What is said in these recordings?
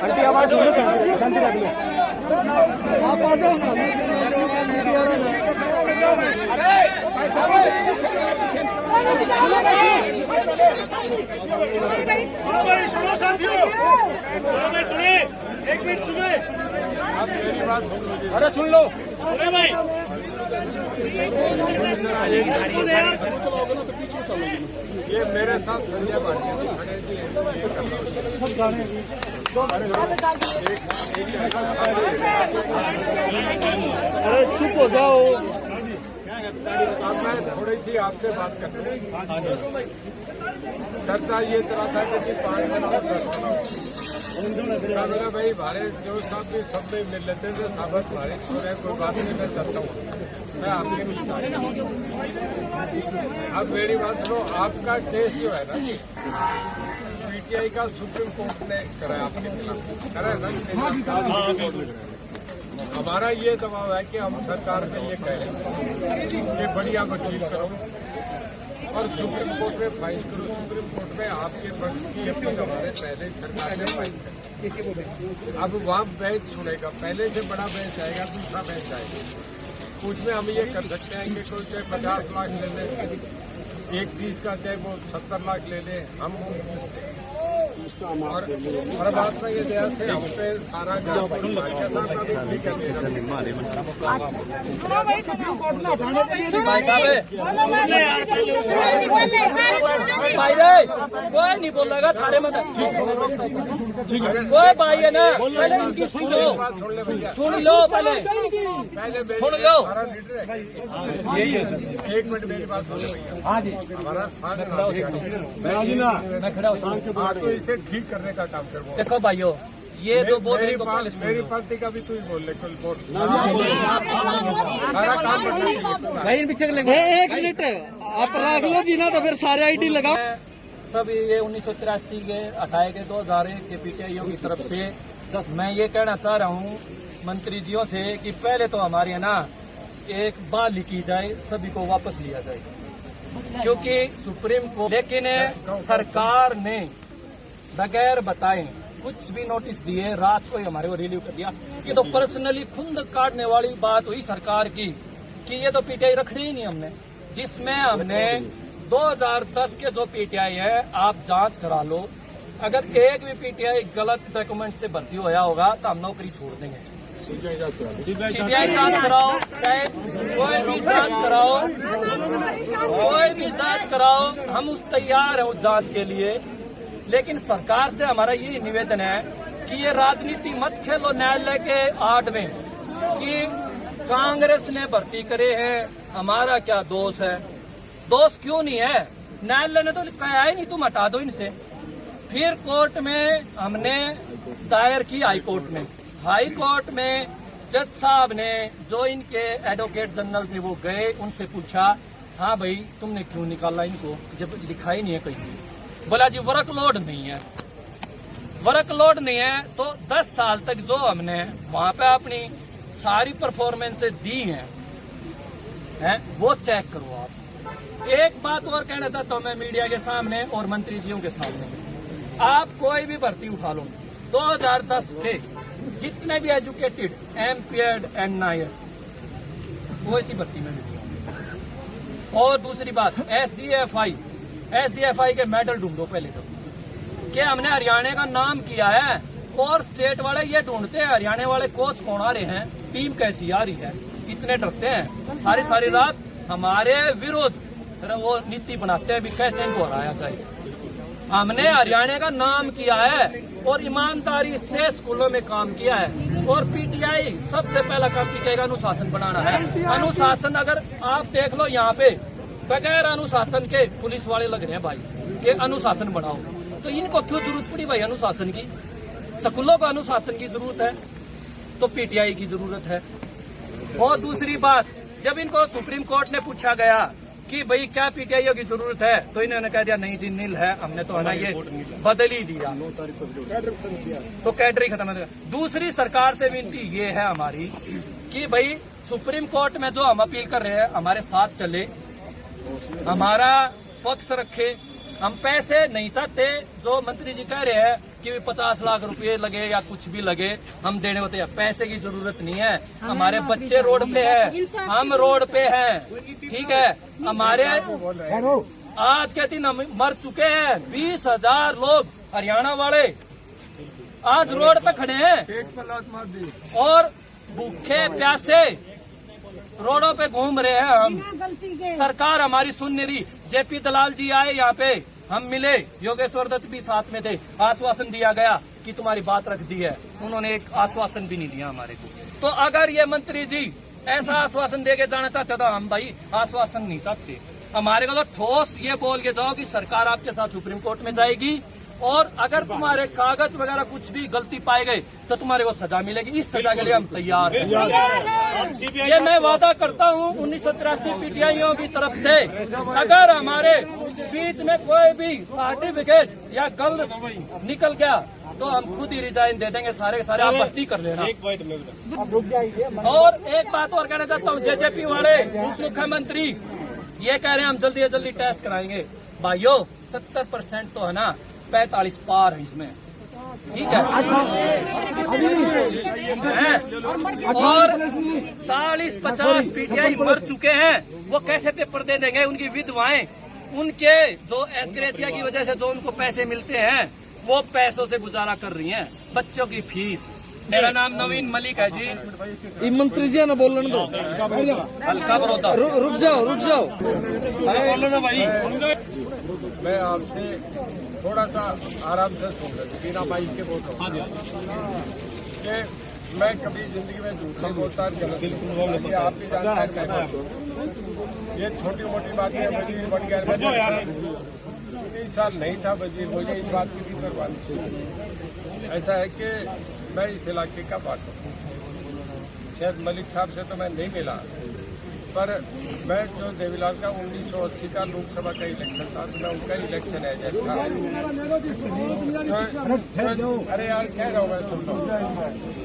Aunty आवाज सुनो, शांति रख लो। आप आ जाओ ना। सुनो साथियों, सुनिए, एक मिनट सुनिए। आप मेरी बात सुन लो। अरे सुन लो, अरे भाई ये मेरे साथ संजय भाटिया अरे चुप हो जाओ। अब मैं थोड़ी सी आपसे बात करता हूँ। चर्चा ये तरह था कि 5 दिन और 10 दिन भाई भारे जो साहब भी सब में मिल लेते थे, साबत बारिश हो रहे, कोई बात नहीं, मैं चलता हूँ, मैं आपके लिए। अब मेरी बात सुनो, आपका केस जो है ना, पीटीआई का सुप्रीम कोर्ट ने कराया, आपके खिलाफ करा है ना। हमारा ये दबाव है कि हम सरकार में ये कह रहे हैं कि बढ़िया वकील करो और सुप्रीम कोर्ट में फाइल करो। सुप्रीम कोर्ट में आपके पक्ष की अपील हमारे पहले सरकार ने फाइल करी। अब वहाँ बेंच सुनेगा, पहले से बड़ा बेंच आएगा, दूसरा बेंच आएगा। उसमें हम ये कर सकते हैं कि कोई चाहे 50 लाख ले ले, एक चीज का चाहे वो 70 लाख ले ले, हम और बात में ये ध्यान से हम पे सारा कोई नहीं बोलेगा थारे मत, कोई भाई है ना, पहले इनकी सुनो, सुन लो, पहले सुन लो। यही है सर, एक मिनट मेरी बात सुनो भैया। हाँ जी, हमारा मैं खड़ा हूँ, तो इसे ठीक करने का काम करो। देखो भाइयों, ये जो बोल रहे मेरी पार्टी का भी तू ही बोल ले, कल बोल सारा काम भाई पीछे एक मिनट आप रख लो जी ना, तो फिर सारे आईडी लगाओ। सब ये 1983 के हटाए गए 2001 के पीटीआईओ की तरफ से मैं ये कहना चाह रहा हूँ मंत्री जियों से कि पहले तो हमारे यहाँ ना एक बात लिखी जाए, सभी को वापस लिया जाए, क्योंकि सुप्रीम कोर्ट, लेकिन सरकार ने बगैर बताए कुछ भी नोटिस दिए, रात को ही हमारे को रिलीव कर दिया। ये तो पर्सनली खुंद काटने वाली बात हुई सरकार की कि ये तो पीटीआई रखनी ही नहीं हमने, जिसमें हमने 2010 के जो पीटीआई है आप जांच करा लो, अगर एक भी पीटीआई गलत डॉक्यूमेंट से भर्ती होया होगा तो हम नौकरी छोड़ देंगे। सीबीआई जांच कराओ, चाहे कोई भी जांच कराओ, कोई भी जांच कराओ, हम उस तैयार हैं उस जांच के लिए। लेकिन सरकार से हमारा ये निवेदन है कि ये राजनीति मत खेलो न्यायालय के आड़ में कि कांग्रेस ने भर्ती करे हैं, हमारा क्या दोष है? दोष क्यों नहीं है? न्यायालय ने तो कहा ही नहीं तुम हटा दो इनसे। फिर कोर्ट में हमने दायर की, हाई कोर्ट में जज साहब ने, जो इनके एडवोकेट जनरल थे, वो गए, उनसे पूछा हाँ भाई तुमने क्यों निकाला इनको, जब लिखा ही नहीं है कहीं। बोला जी वर्कलोड नहीं है, वर्कलोड नहीं है तो 10 साल तक जो हमने वहां पे अपनी सारी परफॉर्मेंसेस दी हैं वो चेक करो आप। एक बात और कहना चाहता हूं मैं मीडिया के सामने और मंत्री जियों के सामने, आप कोई भी भर्ती उठा लो, 2010 के जितने भी एजुकेटेड एमपीएड एनआईएस वो इसी भर्ती में मिली। और दूसरी बात, एसडीएफआई के मेडल ढूंढो पहले तो, कि हमने हरियाणा का नाम किया है और स्टेट वाले ये ढूंढते हैं हरियाणा वाले कोच कौन आ रहे हैं, टीम कैसी आ रही है, इतने डरते हैं, सारी रात हमारे विरोध वो नीति बनाते हैं भी कैसे इनको हराया जाए। हमने हरियाणा का नाम किया है और ईमानदारी से स्कूलों में काम किया है, और पीटीआई सबसे पहला काम पीटीआई का अनुशासन बनाना है। अनुशासन अगर आप देख लो यहाँ पे बगैर अनुशासन के पुलिस वाले लग रहे हैं भाई कि अनुशासन बनाओ, तो इनको क्यों जरूरत पड़ी भाई अनुशासन की? स्कूलों को अनुशासन की जरूरत है तो पीटीआई की जरूरत है। और दूसरी बात, जब इनको सुप्रीम कोर्ट ने पूछा गया कि भाई क्या पीटीआईओ की जरूरत है, तो इन्होंने कह दिया नहीं जी नील है, हमने तो है ना ये बदल ही दिया, तो कैडर ही खत्म है। दूसरी सरकार से विनती ये है हमारी कि भाई सुप्रीम कोर्ट में जो हम अपील कर रहे हैं हमारे साथ चले, हमारा पक्ष रखे, हम पैसे नहीं चाहते। जो मंत्री जी कह रहे हैं कि 50 लाख रुपए लगे या कुछ भी लगे हम देने होते हैं, पैसे की जरूरत नहीं है। हमारे बच्चे रोड पे हैं, हम रोड पे हैं, ठीक है। हमारे आज के दिन हम मर चुके हैं 20,000 लोग हरियाणा वाले आज रोड पे खड़े हैं और भूखे प्यासे रोडों पे घूम रहे हैं। हम सरकार हमारी सुन नहीं रही। जेपी दलाल जी आए यहाँ पे, हम मिले, योगेश्वर दत्त भी साथ में थे, आश्वासन दिया गया कि तुम्हारी बात रख दी है, उन्होंने एक आश्वासन भी नहीं दिया हमारे को। तो अगर ये मंत्री जी ऐसा आश्वासन देके जाना चाहते तो हम भाई आश्वासन नहीं चाहते। हमारे को तो ठोस ये बोल के जाओ कि सरकार आपके साथ सुप्रीम कोर्ट में जाएगी और अगर तुम्हारे कागज वगैरह कुछ भी गलती पाए गए तो तुम्हारे को सजा मिलेगी। इस सजा के लिए हम तैयार हैं। ये मैं वादा करता हूँ 1983 पीटीआईओ की तरफ से, अगर हमारे बीच में कोई भी सर्टिफिकेट या गलत निकल गया तो हम खुद ही रिजाइन दे देंगे, सारे के सारे आप भर्ती कर लेना। और एक बात और कहना चाहता हूँ, जेजेपी वाले उप मुख्यमंत्री ये कह रहे हैं हम जल्दी से जल्दी टेस्ट कराएंगे। भाइयों 70% तो है ना, 45 पार है इसमें, ठीक है। और 40-50 पीटीआई मर चुके हैं, वो कैसे पेपर दे देंगे? उनकी विधवाएं, उनके जो एस्ग्रेसिया की वजह से जो उनको पैसे मिलते हैं वो पैसों से गुजारा कर रही हैं, बच्चों की फीस। मेरा नाम नवीन मलिक है जी। मंत्री जी ना बोलने दो, हल्का बरोदा। रुक जाओ बोलो ना भाई। मैं आपसे थोड़ा सा आराम से सुन रहे बिना माइक के बोल रहा हूँ कि मैं कभी जिंदगी में झूठ नहीं बोलता, गलत नहीं बोलता। आप भी जानते हैं ये छोटी मोटी बातें वजीर बन गया। 3 साल नहीं था वजीर, मुझे इस बात की भी परवाह नहीं। ऐसा है कि मैं इस इलाके का पार्ट हूँ। शायद मलिक साहब से तो मैं नहीं मिला, पर मैं जो देवीलाल का 1980 का लोकसभा का इलेक्शन था, तो मैं उनका इलेक्शन एजेंट था। अरे यार कह रहा हूँ मैं, सुन रहा हूँ।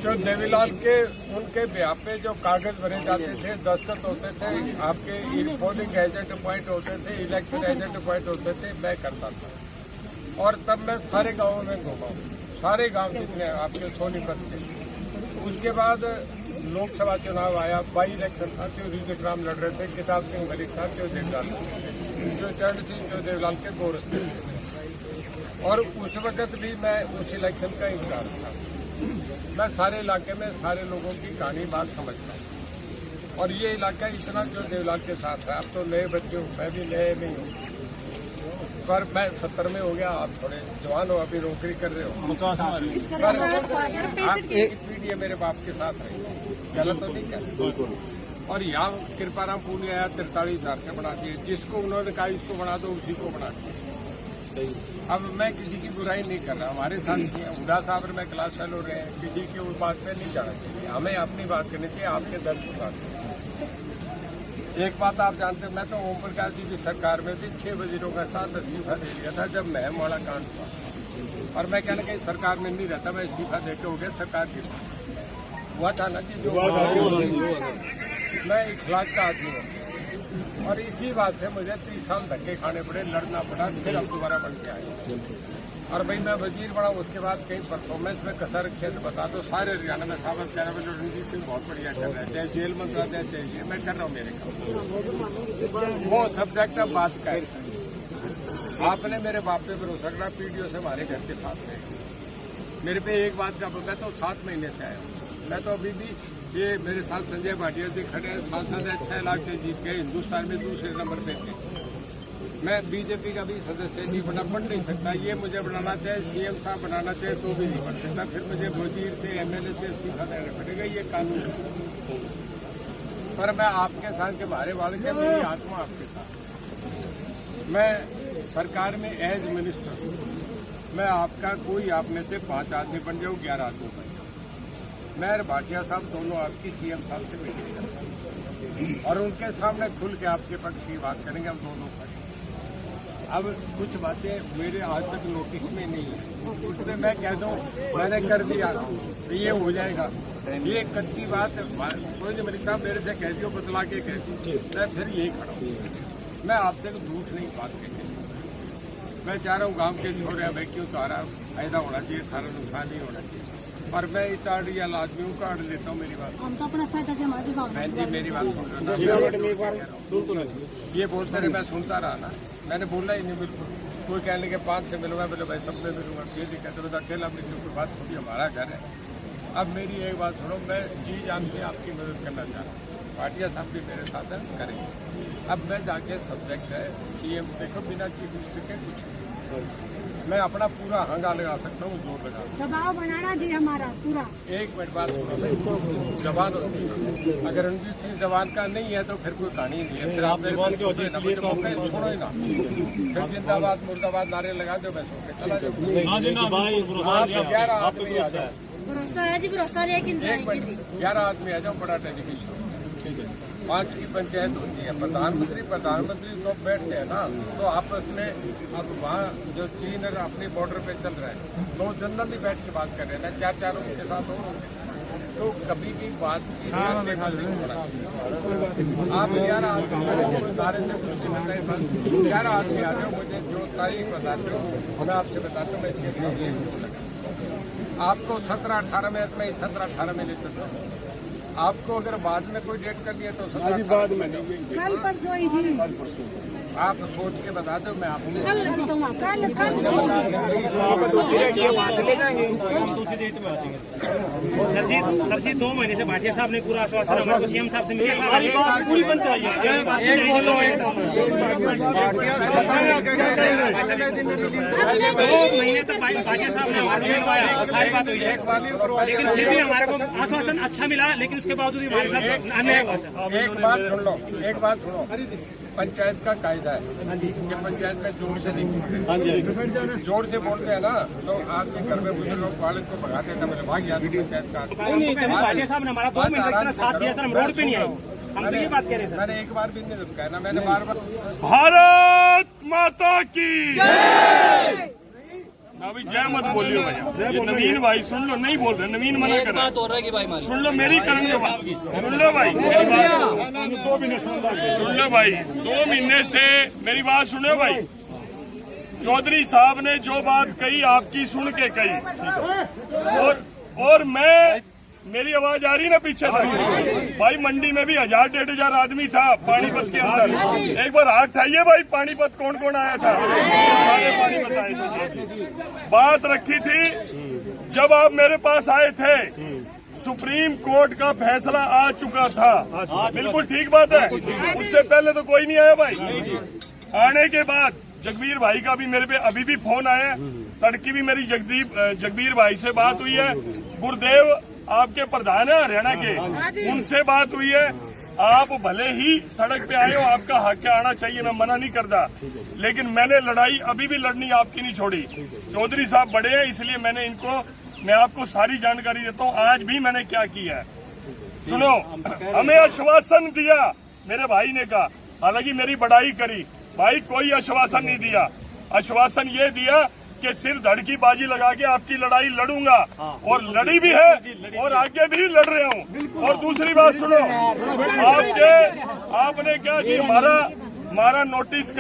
जो देवीलाल के उनके ब्याह पे जो कागज भरे जाते थे, दस्तखत होते थे, आपके पोलिंग एजेंट अपॉइंट होते थे, इलेक्शन एजेंट अपॉइंट होते थे, मैं करता था। और तब मैं सारे गाँवों में घूमा, सारे गाँव जितने आपके सोनीपत के। उसके बाद लोकसभा चुनाव आया, बाई इलेक्शन था, जो रिजिक राम लड़ रहे थे, किताब सिंह मलिक था, जो देवलाल, जो चरण सिंह, जो देवलाल के 2 रस्ते थे। और उस वक्त भी मैं उस इलेक्शन का इंतजार था। मैं सारे इलाके में सारे लोगों की कहानी बात समझता हूँ। और ये इलाका इतना जो देवलाल के साथ है, आप तो नए बच्चे हो, मैं भी नए नहीं हूँ, पर मैं 70 में हो गया, आप थोड़े जवान हो, अभी नौकरी कर रहे हो। आपकी पीढ़ी मेरे बाप के साथ रही, गलत तो नहीं क्या? और यहाँ कृपाराम पुल आया 43,000 से बना दिए, जिसको उन्होंने कहा इसको बना दो उसी को बना दिया। अब मैं किसी की बुराई नहीं कर रहा, हमारे साथ हुडा साहब में क्लास फेलो रहे हैं, किसी की उस बात पे नहीं जाना चाहिए, हमें अपनी बात करनी चाहिए, आपके दर्द की बात। एक बात आप जानते हैं, मैं तो ओम प्रकाश जी की सरकार में भी 6 वजीरों का साथ इस्तीफा दे दिया था जब महम वाला कांड हुआ, और मैं कहने कहीं सरकार में नहीं रहता, मैं इस्तीफा देके हो गया सरकार की हुआ था ना कि जो मैं इखलाक का आदमी हूँ। और इसी बात से मुझे 30 साल धक्के खाने पड़े, लड़ना पड़ा, फिर अब दोबारा बन के आए। और भाई मैं वजीर बना, उसके बाद कहीं परफॉर्मेंस में कसर रखे तो बता दो, सारे हरियाणा में साबित कह रहे रणजीत सिंह बहुत बढ़िया कर रहे हैं, चाहे जेल मंत्रालय चाहिए, मैं कर रहा हूँ मेरे काम। वो सब्जेक्ट अब बात का है। आपने मेरे बाप पे भरोसा करा, पीडीओ से हमारे घर के साथ रहे, मेरे पे एक बात का मैं तो 7 महीने से आया हूँ। मैं तो अभी भी, ये मेरे साथ संजय भाटिया जी खड़े हैं, सांसद है, 6 लाख से जीत गए, हिंदुस्तान में दूसरे नंबर पे थे। मैं बीजेपी का भी सदस्य नहीं बन नहीं सकता, ये मुझे बनाना चाहे, सीएम साहब बनाना चाहे तो भी नहीं बन सकता, फिर मुझे वजीर से एमएलए से इस्तीफा देना पड़ेगा, ये कानून है। पर मैं आपके साथ के बारे वाले के, मेरी आत्मा आपके साथ। मैं सरकार में एज मिनिस्टर हूँ, मैं आपका कोई आप में से 5 आदमी बन जाऊँ, 11 आदमी बन जाऊँ, मैं और भाटिया साहब दोनों आपकी सीएम साहब से मीटिंग करते और उनके सामने खुल के आपके पक्ष की बात करेंगे, हम दोनों खड़े। अब कुछ बातें मेरे आज तक नोटिस में नहीं है, उसमें मैं कह दूँ मैंने कर दिया तो ये हो जाएगा, ये कच्ची बात कोई नहीं। मलिक साहब मेरे से कह दियो, बतला के कह दी, मैं फिर यही खड़ा हूँ। मैं आपसे झूठ नहीं बात कहती, मैं चाह रहा हूँ गांव के छोरे अब क्यों सारा फायदा होना चाहिए, सारा नुकसान नहीं होना चाहिए। पर मैं इस आइडियल आदमी हूँ, काट लेता हूँ मेरी बात। हम तो अपना फायदा जमाते बहन जी मेरी बात सुन रहा ये बोलते रहे, मैं सुनता रहा ना, मैंने बोला ही नहीं बिल्कुल। कोई कहने के 5 से मिलूंगा, बोले भाई सब में मिलूंगा, ये दिक्कत है, अकेला अपनी कोई बात छोड़ी, हमारा घर है। अब मेरी एक बात सुनो, मैं जी जान के आपकी मदद करना चाह रहा हूँ, पाटिया साहब भी मेरे साथ है, करेंगे। अब मैं जाके सब्जेक्ट है सीएम, देखो बिना चीफ मिनिस्टर के कुछ मैं अपना पूरा हंगा लगा सकता हूँ, जोर लगा सकता दबाव बनाना जी हमारा पूरा। हूँ। एक मिनट बात सुनो, जवान होती है, अगर रणजीत सिंह जवान का नहीं है तो फिर कोई कहानी नहीं है। फिर आप मेरे को छोड़ो ही ना, फिर जिंदाबाद मुर्दाबाद नारे लगा दो, मैं सो के चला जाऊँ। 11 आदमी आ जाओ, भरोसा है जी, भरोसा लेकिन जाएंगे जी। 11 आदमी आ जाओ, बड़ा टेलीविजन 5 की पंचायत होती है, प्रधानमंत्री तो बैठते हैं ना, तो आपस में अब वहाँ जो चीन अपनी बॉर्डर पे चल रहा है, तो जनरल ही बैठ के बात कर रहे हैं ना, 4 उनके साथ हो, तो कभी भी बात की आप 11 आदमी नारे से कुछ नहीं बताए, बस 11 आदमी आ जाओ, मुझे जो तारीख बताते हो मैं आपसे बताता हूँ। मैं इसके आपको 17-18 में, मैं 17-18 में ले सकता हूँ। आपको अगर बाद में कोई डेट कर दिया तो बाद में नहीं, कल परसों ही जी, आप सोच के बता दो, मैं आपको कल सर जी 2 महीने से भाटिया साहब ने पूरा आश्वासन हमारे सीएम साहब से मिला, पूरी पंचायत 2 महीने तक भाटिया साहब ने हमारे मिलवाया, सारी बात हुई है, लेकिन फिर भी हमारे को आश्वासन अच्छा मिला, लेकिन उसके बावजूद हमारे साथ अन्याय हुआ। एक बात सुन लो, पंचायत का कायदा है कि पंचायत में जोर से नहीं बोलते, जोर से बोलते हैं ना तो आपके घर में बुजुर्ग लोग वाले को भगा देता, मैंने भाग गया पंचायत का। भाटिया साहब ने हमारा 2 महीने साथ दिया सर, हम रोड पे नहीं आए, हम तो ये बात कह रहे हैं। मैंने एक बार भी नहीं कहना, मैंने बार-बार भारत माता की अभी जय मत बोलियो भैया, ये नवीन भाई सुन लो, नहीं बोल रहे, नवीन मना कर रहा है, सुन लो मेरी करेंगे बात, सुन लो भाई मेरी बात, सुन लो भाई, 2 महीने से मेरी बात सुनो भाई। चौधरी साहब ने जो बात कही आपकी सुन के कही, और मैं, मेरी आवाज आ रही ना पीछे तक भाई, मंडी में भी 1000-1500 आदमी था पानीपत के अंदर, एक बार हाथ उठाइए भाई, पानीपत कौन कौन आया था, सारे पानीपत आए थे। बात रखी थी जब आप मेरे पास आए थे, सुप्रीम कोर्ट का फैसला आ चुका था, बिल्कुल ठीक बात है, उससे पहले तो कोई नहीं आया भाई। आने के बाद जगबीर भाई का भी मेरे पे अभी भी फोन आया, तड़की भी मेरी जगबीर भाई से बात हुई है, गुरुदेव आपके प्रधान है हरियाणा के, उनसे बात हुई है। आप भले ही सड़क पे आए हो, आपका हक आना चाहिए, मैं मना नहीं करता, लेकिन मैंने लड़ाई अभी भी लड़नी आपकी नहीं छोड़ी। चौधरी साहब बड़े हैं, इसलिए मैं आपको सारी जानकारी देता हूँ, आज भी मैंने क्या किया है। सुनो, हमें आश्वासन दिया मेरे भाई ने कहा, हालांकि मेरी बड़ाई करी, भाई कोई आश्वासन नहीं दिया, आश्वासन ये दिया कि सिर धड़ की बाजी लगा के आपकी लड़ाई लड़ूंगा, और लड़ी भी है और आगे भी लड़ रहे हूँ। और दूसरी बात सुनो, आपने क्या कि हमारा नोटिस कर